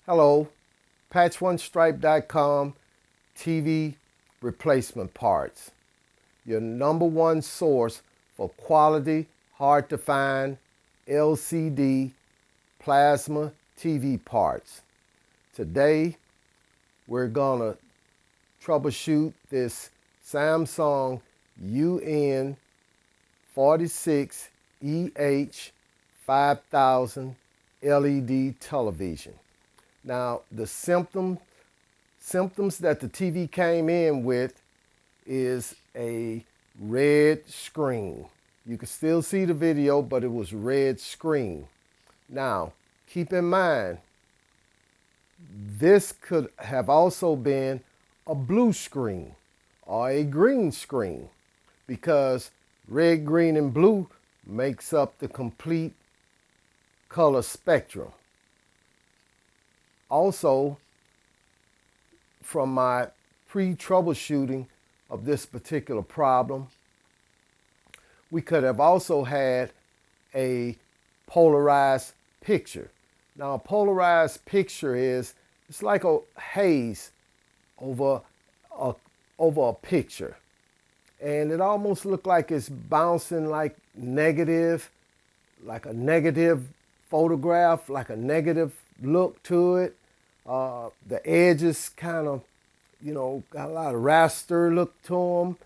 Hello, patchonestripe.com TV replacement parts. Your #1 source for quality, hard to find LCD plasma TV parts. Today, we're gonna troubleshoot this Samsung UN46EH 5000 LED television. Now, the symptoms that the TV came in with is a red screen. You can still see the video, but it was red screen. Now, keep in mind, this could have also been a blue screen or a green screen because red, green, and blue makes up the complete color spectrum. Also, from my pre-troubleshooting of this particular problem, we could have also had a polarized picture. Now, a polarized picture it's like a haze over a picture. And it almost looked like it's bouncing like a negative photograph, like a negative look to it. The edges kind of, got a lot of raster look to them.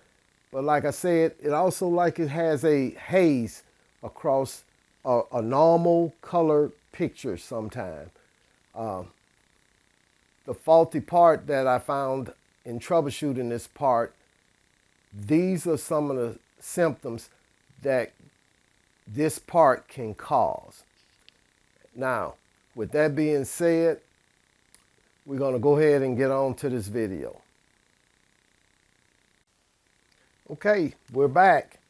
But like I said, it also like it has a haze across a normal color picture sometime. The faulty part that I found in troubleshooting this part, these are some of the symptoms that this part can cause. Now, with that being said, we're going to go ahead and get on to this video. Okay, we're back.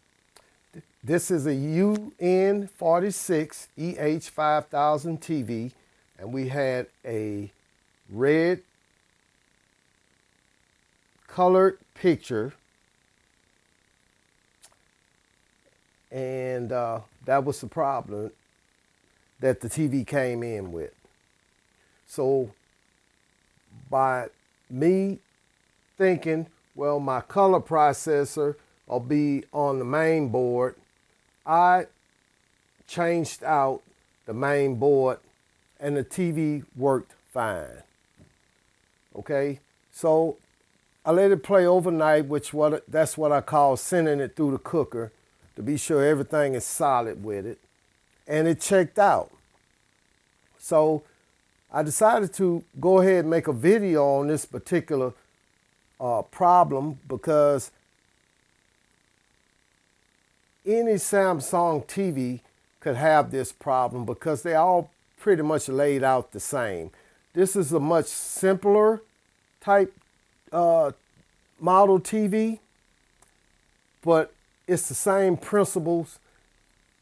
This is a UN46EH 5000 TV, and we had a red colored picture, and that was the problem that the TV came in with. So by me thinking, well, my color processor will be on the main board, I changed out the main board and the TV worked fine. Okay, so I let it play overnight, that's what I call sending it through the cooker to be sure everything is solid with it. And it checked out. So I decided to go ahead and make a video on this particular problem because any Samsung TV could have this problem because they all pretty much laid out the same. This is a much simpler type model TV, but it's the same principles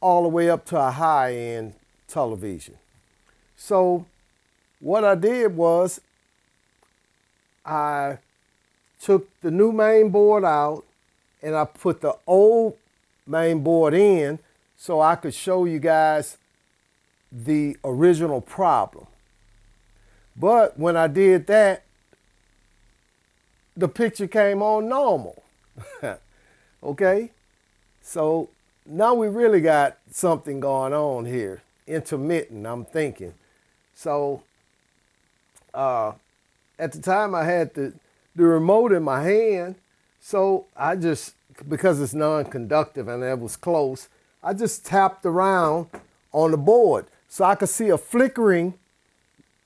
all the way up to a high-end television. So what I did was I took the new main board out and I put the old main board in so I could show you guys the original problem. But when I did that, the picture came on normal. Okay? So now we really got something going on here. Intermittent, I'm thinking. So at the time I had the remote in my hand, so I just, because it's non-conductive and it was close, I just tapped around on the board so I could see a flickering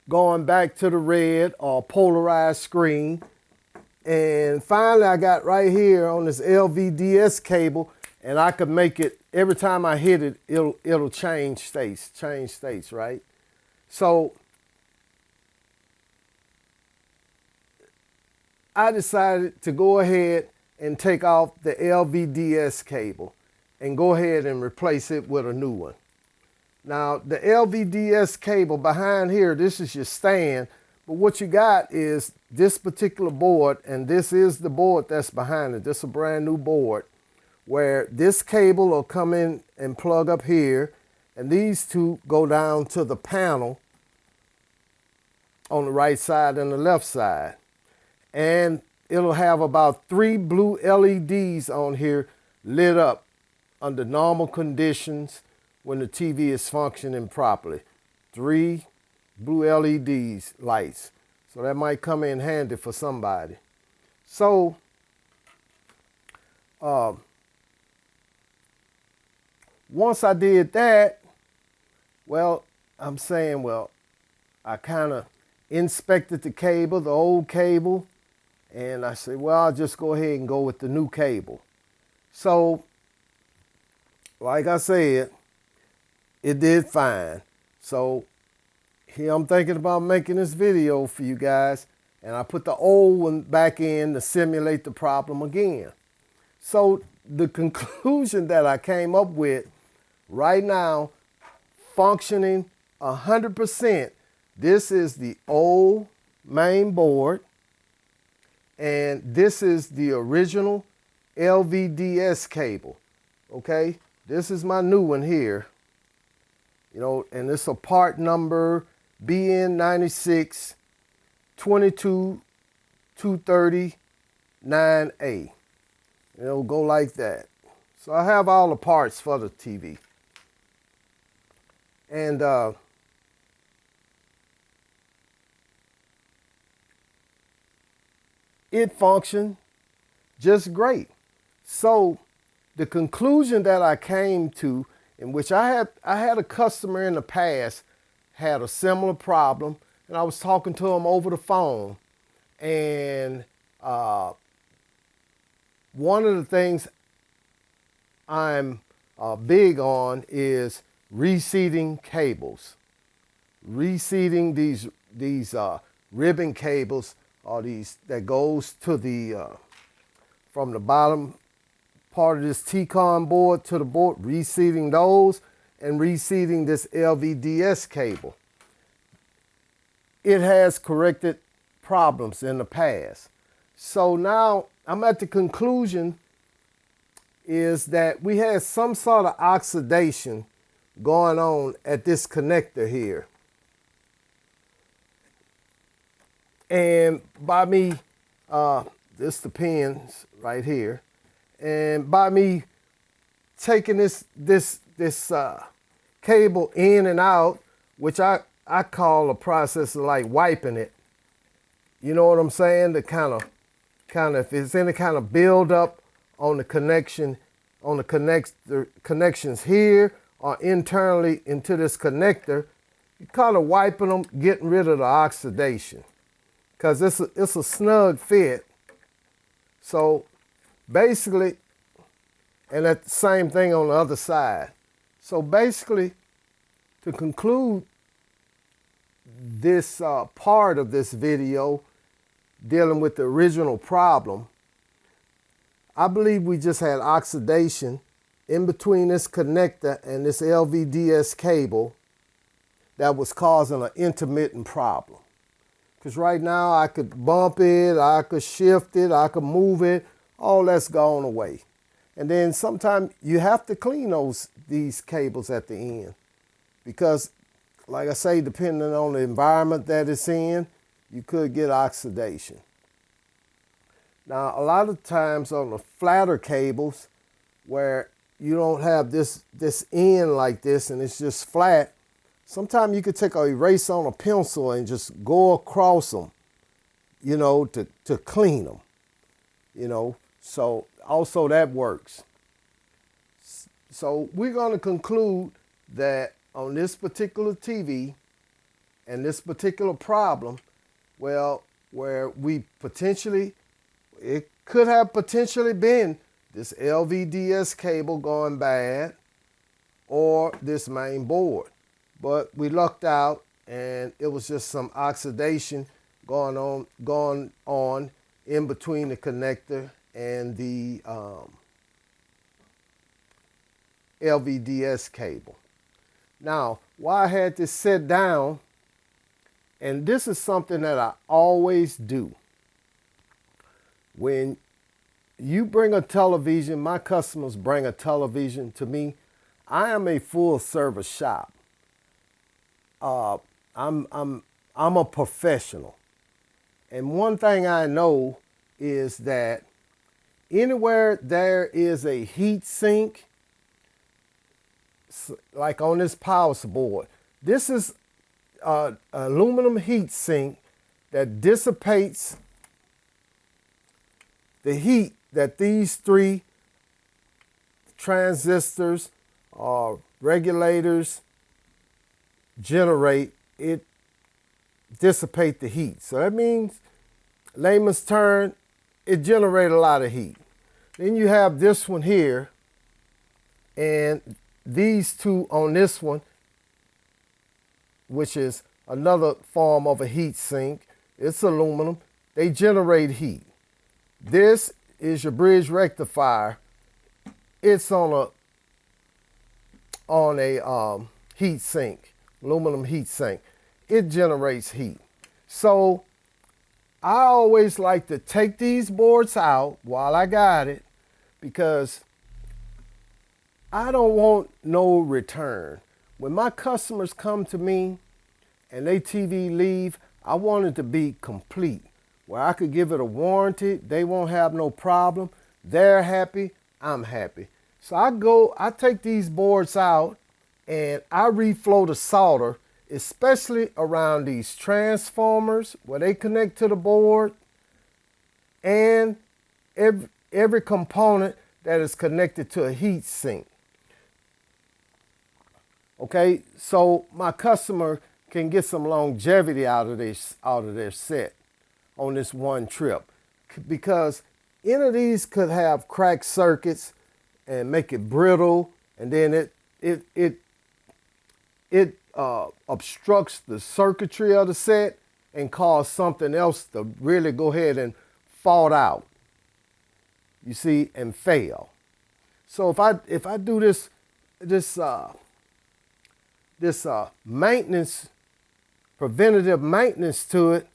going back to the red or polarized screen. And finally I got right here on this LVDS cable, and I could make it, every time I hit it, it'll change states, right? So I decided to go ahead and take off the LVDS cable and go ahead and replace it with a new one. Now, the LVDS cable behind here, this is your stand, but what you got is this particular board, and this is the board that's behind it. This is a brand new board where this cable will come in and plug up here, and these two go down to the panel on the right side and the left side. And it'll have about 3 blue LEDs on here lit up under normal conditions when the TV is functioning properly. 3 blue LEDs lights. So that might come in handy for somebody. So once I did that, well, I'm saying, well, I kind of inspected the cable, the old cable, and I said, well, I'll just go ahead and go with the new cable. So, like I said, it did fine. So here I'm thinking about making this video for you guys, and I put the old one back in to simulate the problem again. So the conclusion that I came up with right now, functioning 100%, this is the old main board, and this is the original LVDS cable. Okay, this is my new one here, you know, and it's a part number BN96 22230-9A. It'll go like that. So I have all the parts for the TV. And it functioned just great. So the conclusion that I came to, in which I had a customer in the past had a similar problem, and I was talking to him over the phone, and one of the things I'm big on is reseating cables. Reseating these ribbon cables, or these that goes to the from the bottom part of this T-con board to the board, reseating those and reseating this LVDS cable. It has corrected problems in the past. So now I'm at the conclusion is that we had some sort of oxidation going on at this connector here. And by me, this the pins right here, and by me taking this cable in and out, which I call a process of like wiping it. You know what I'm saying? To kind of if there's any kind of buildup on the connection, on the connections here or internally into this connector, you kind of wiping them, getting rid of the oxidation, because it's a snug fit. So basically, and that's the same thing on the other side. So basically, to conclude this part of this video dealing with the original problem, I believe we just had oxidation in between this connector and this LVDS cable that was causing an intermittent problem. Because right now I could bump it, I could shift it, I could move it, all that's gone away. And then sometimes you have to clean these cables at the end, because like I say, depending on the environment that it's in, you could get oxidation. Now, a lot of times on the flatter cables where you don't have this end like this and it's just flat, sometimes you could take an eraser on a pencil and just go across them, you know, to clean them, you know. So also that works. So we're going to conclude that on this particular TV and this particular problem, well, where we potentially, it could have potentially been this LVDS cable going bad or this main board. But we lucked out and it was just some oxidation going on in between the connector and the LVDS cable. Now, why I had this set down, and this is something that I always do. When you bring a television, my customers bring a television to me, I am a full service shop. I'm I'm a professional. And one thing I know is that anywhere there is a heat sink, like on this power board, this is an aluminum heat sink that dissipates the heat that these three transistors or regulators generate. It dissipate the heat. So that means, layman's term, it generates a lot of heat. Then you have this one here, and these two on this one, which is another form of a heat sink. It's aluminum. They generate heat. This is your bridge rectifier. It's on a heat sink, aluminum heat sink. It generates heat. So I always like to take these boards out while I got it, because I don't want no return. When my customers come to me and they TV leave, I want it to be complete, where I could give it a warranty. They won't have no problem. They're happy. I'm happy. So I take these boards out and I reflow the solder, especially around these transformers where they connect to the board, and every component that is connected to a heat sink. Okay, so my customer can get some longevity out of their set on this one trip, because any of these could have cracked circuits and make it brittle, and then it obstructs the circuitry of the set and cause something else to really go ahead and fall out, you see, and fail. So if I do this maintenance, preventative maintenance to it,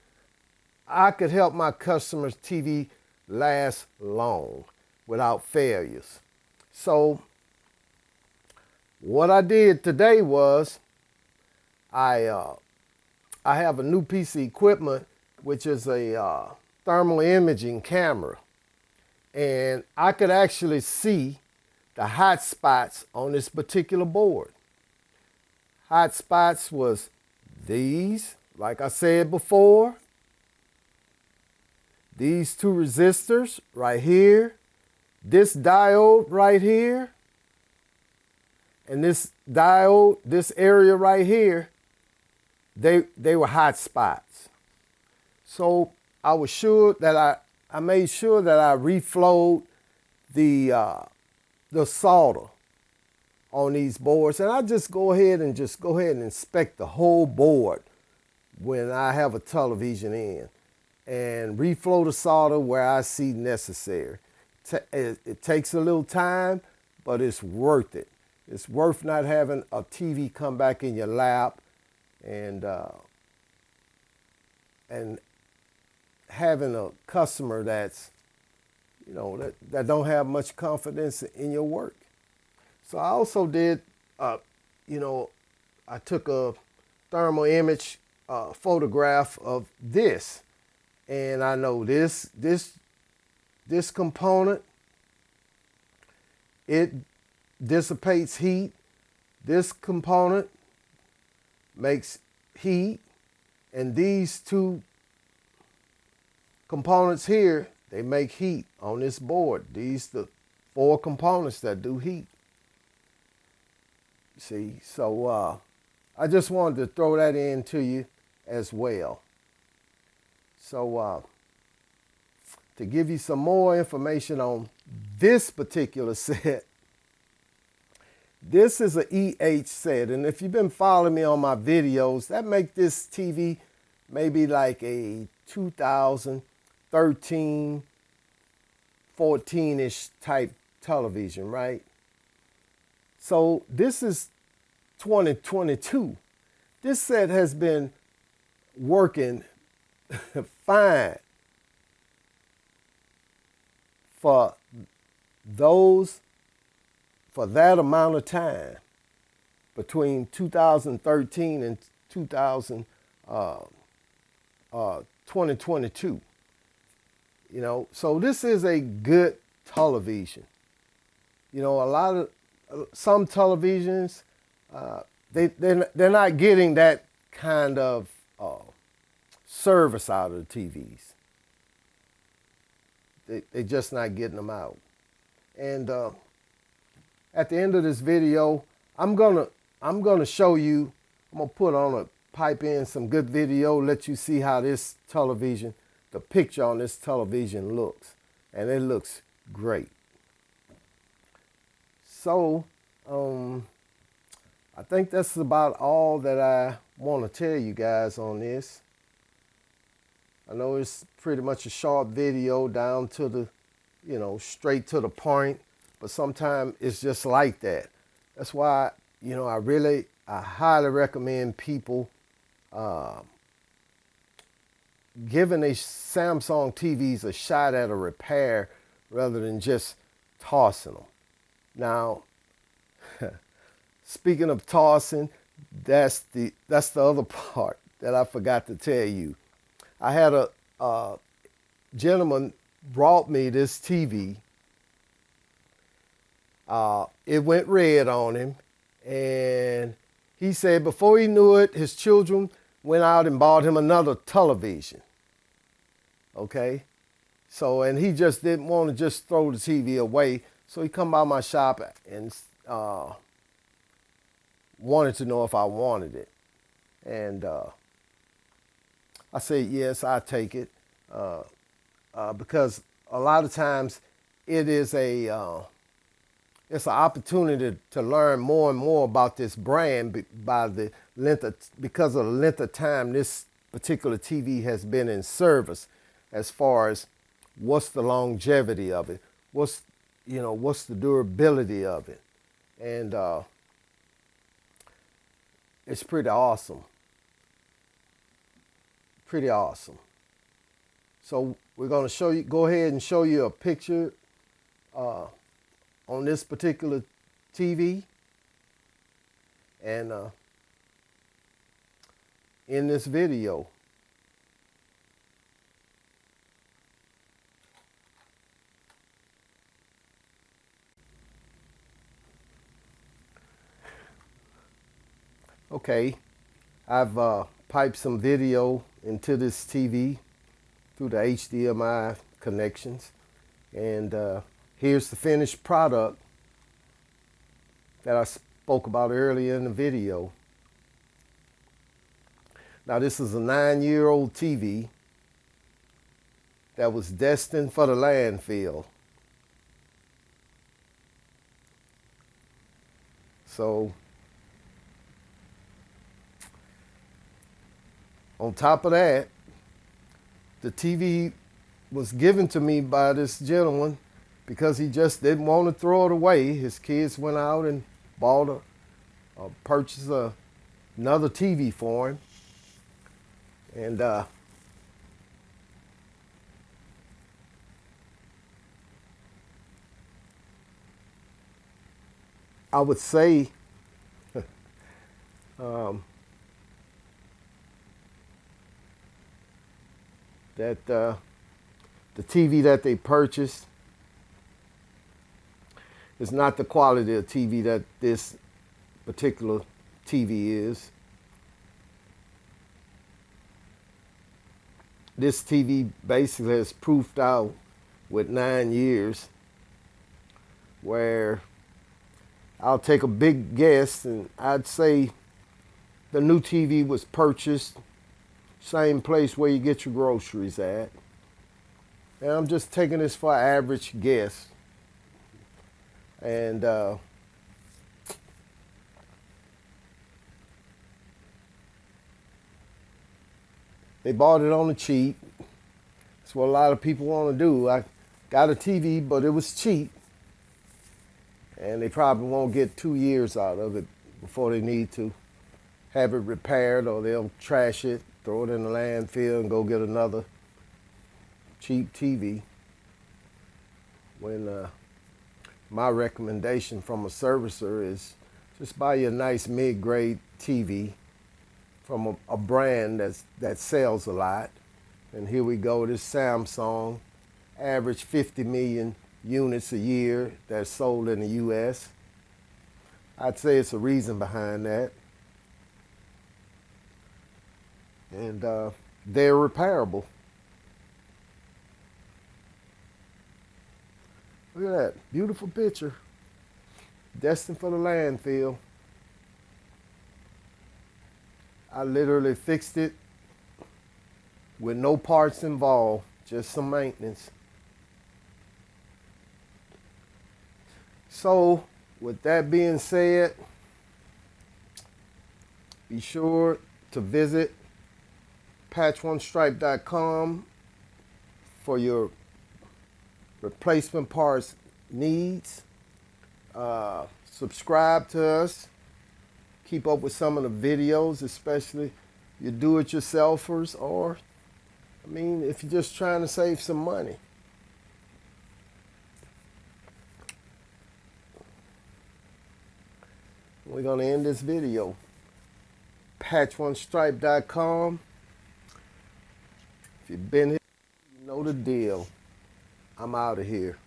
I could help my customers' TV last long without failures. So what I did today was I have a new piece of equipment, which is a thermal imaging camera, and I could actually see the hot spots on this particular board. Hot spots was these, like I said before, these two resistors right here, this diode right here, and this diode, this area right here, they were hot spots. So I was sure that I made sure that I reflowed the solder on these boards, and I just go ahead and inspect the whole board when I have a television in, and reflow the solder where I see necessary. It takes a little time, but it's worth it. It's worth not having a TV come back in your lap and having a customer that's, that don't have much confidence in your work. So I also did, I took a thermal image photograph of this, and I know this component, it dissipates heat. This component makes heat, and these two components here, they make heat on this board. These the 4 components that do heat. See, so I just wanted to throw that in to you as well. So to give you some more information on this particular set, this is an EH set, and if you've been following me on my videos, that make this TV maybe like a 2013, 14-ish type television, right? So this is 2022. This set has been working fine for that amount of time, between 2013 and 2022. 2022. You know, so this is a good television. You know, some televisions, they're not getting that kind of service out of the TVs. They're just not getting them out. And at the end of this video, I'm gonna show you. I'm gonna pipe in some good video, let you see how this television, the picture on this television looks, and it looks great. So, I think that's about all that I want to tell you guys on this. I know it's pretty much a short video, down to the, you know, straight to the point, but sometimes it's just like that. That's why, you know, I highly recommend people giving a Samsung TVs a shot at a repair rather than just tossing them. Now, speaking of tossing, that's the other part that I forgot to tell you. I had a gentleman brought me this TV. It went red on him, and he said before he knew it, his children went out and bought him another television. Okay? So, and he just didn't want to just throw the TV away. So he come by my shop and wanted to know if I wanted it. And I said, yes, I take it. Because a lot of times it is it's an opportunity to learn more and more about this brand because of the length of time this particular TV has been in service, as far as what's the longevity of it, what's the durability of it, and it's pretty awesome. Pretty awesome. So we're going to go ahead and show you a picture on this particular TV, and in this video. Okay, I've piped some video into this TV through the HDMI connections, and here's the finished product that I spoke about earlier in the video. Now, this is a 9-year-old TV that was destined for the landfill. So, on top of that, the TV was given to me by this gentleman because he just didn't want to throw it away. His kids went out and purchased another TV for him. And I would say that the TV that they purchased is not the quality of TV that this particular TV is. This TV basically has proofed out with 9 years, where I'll take a big guess and I'd say the new TV was purchased same place where you get your groceries at. And I'm just taking this for an average guess. And they bought it on the cheap. That's what a lot of people want to do. I got a TV, but it was cheap. And they probably won't get 2 years out of it before they need to have it repaired, or they'll trash it, throw it in the landfill, and go get another cheap TV. When my recommendation from a servicer is just buy you a nice mid-grade TV from a brand that sells a lot. And here we go, this Samsung, average 50 million units a year that's sold in the US. I'd say it's a reason behind that. And they're repairable. Look at that, beautiful picture. Destined for the landfill. I literally fixed it with no parts involved, just some maintenance. So, with that being said, be sure to visit patchonestripe.com for your replacement parts needs. Subscribe to us. Keep up with some of the videos, especially your do-it-yourselfers, or, I mean, if you're just trying to save some money. We're going to end this video. patchonestripe.com. If you've been here, you know the deal. I'm out of here.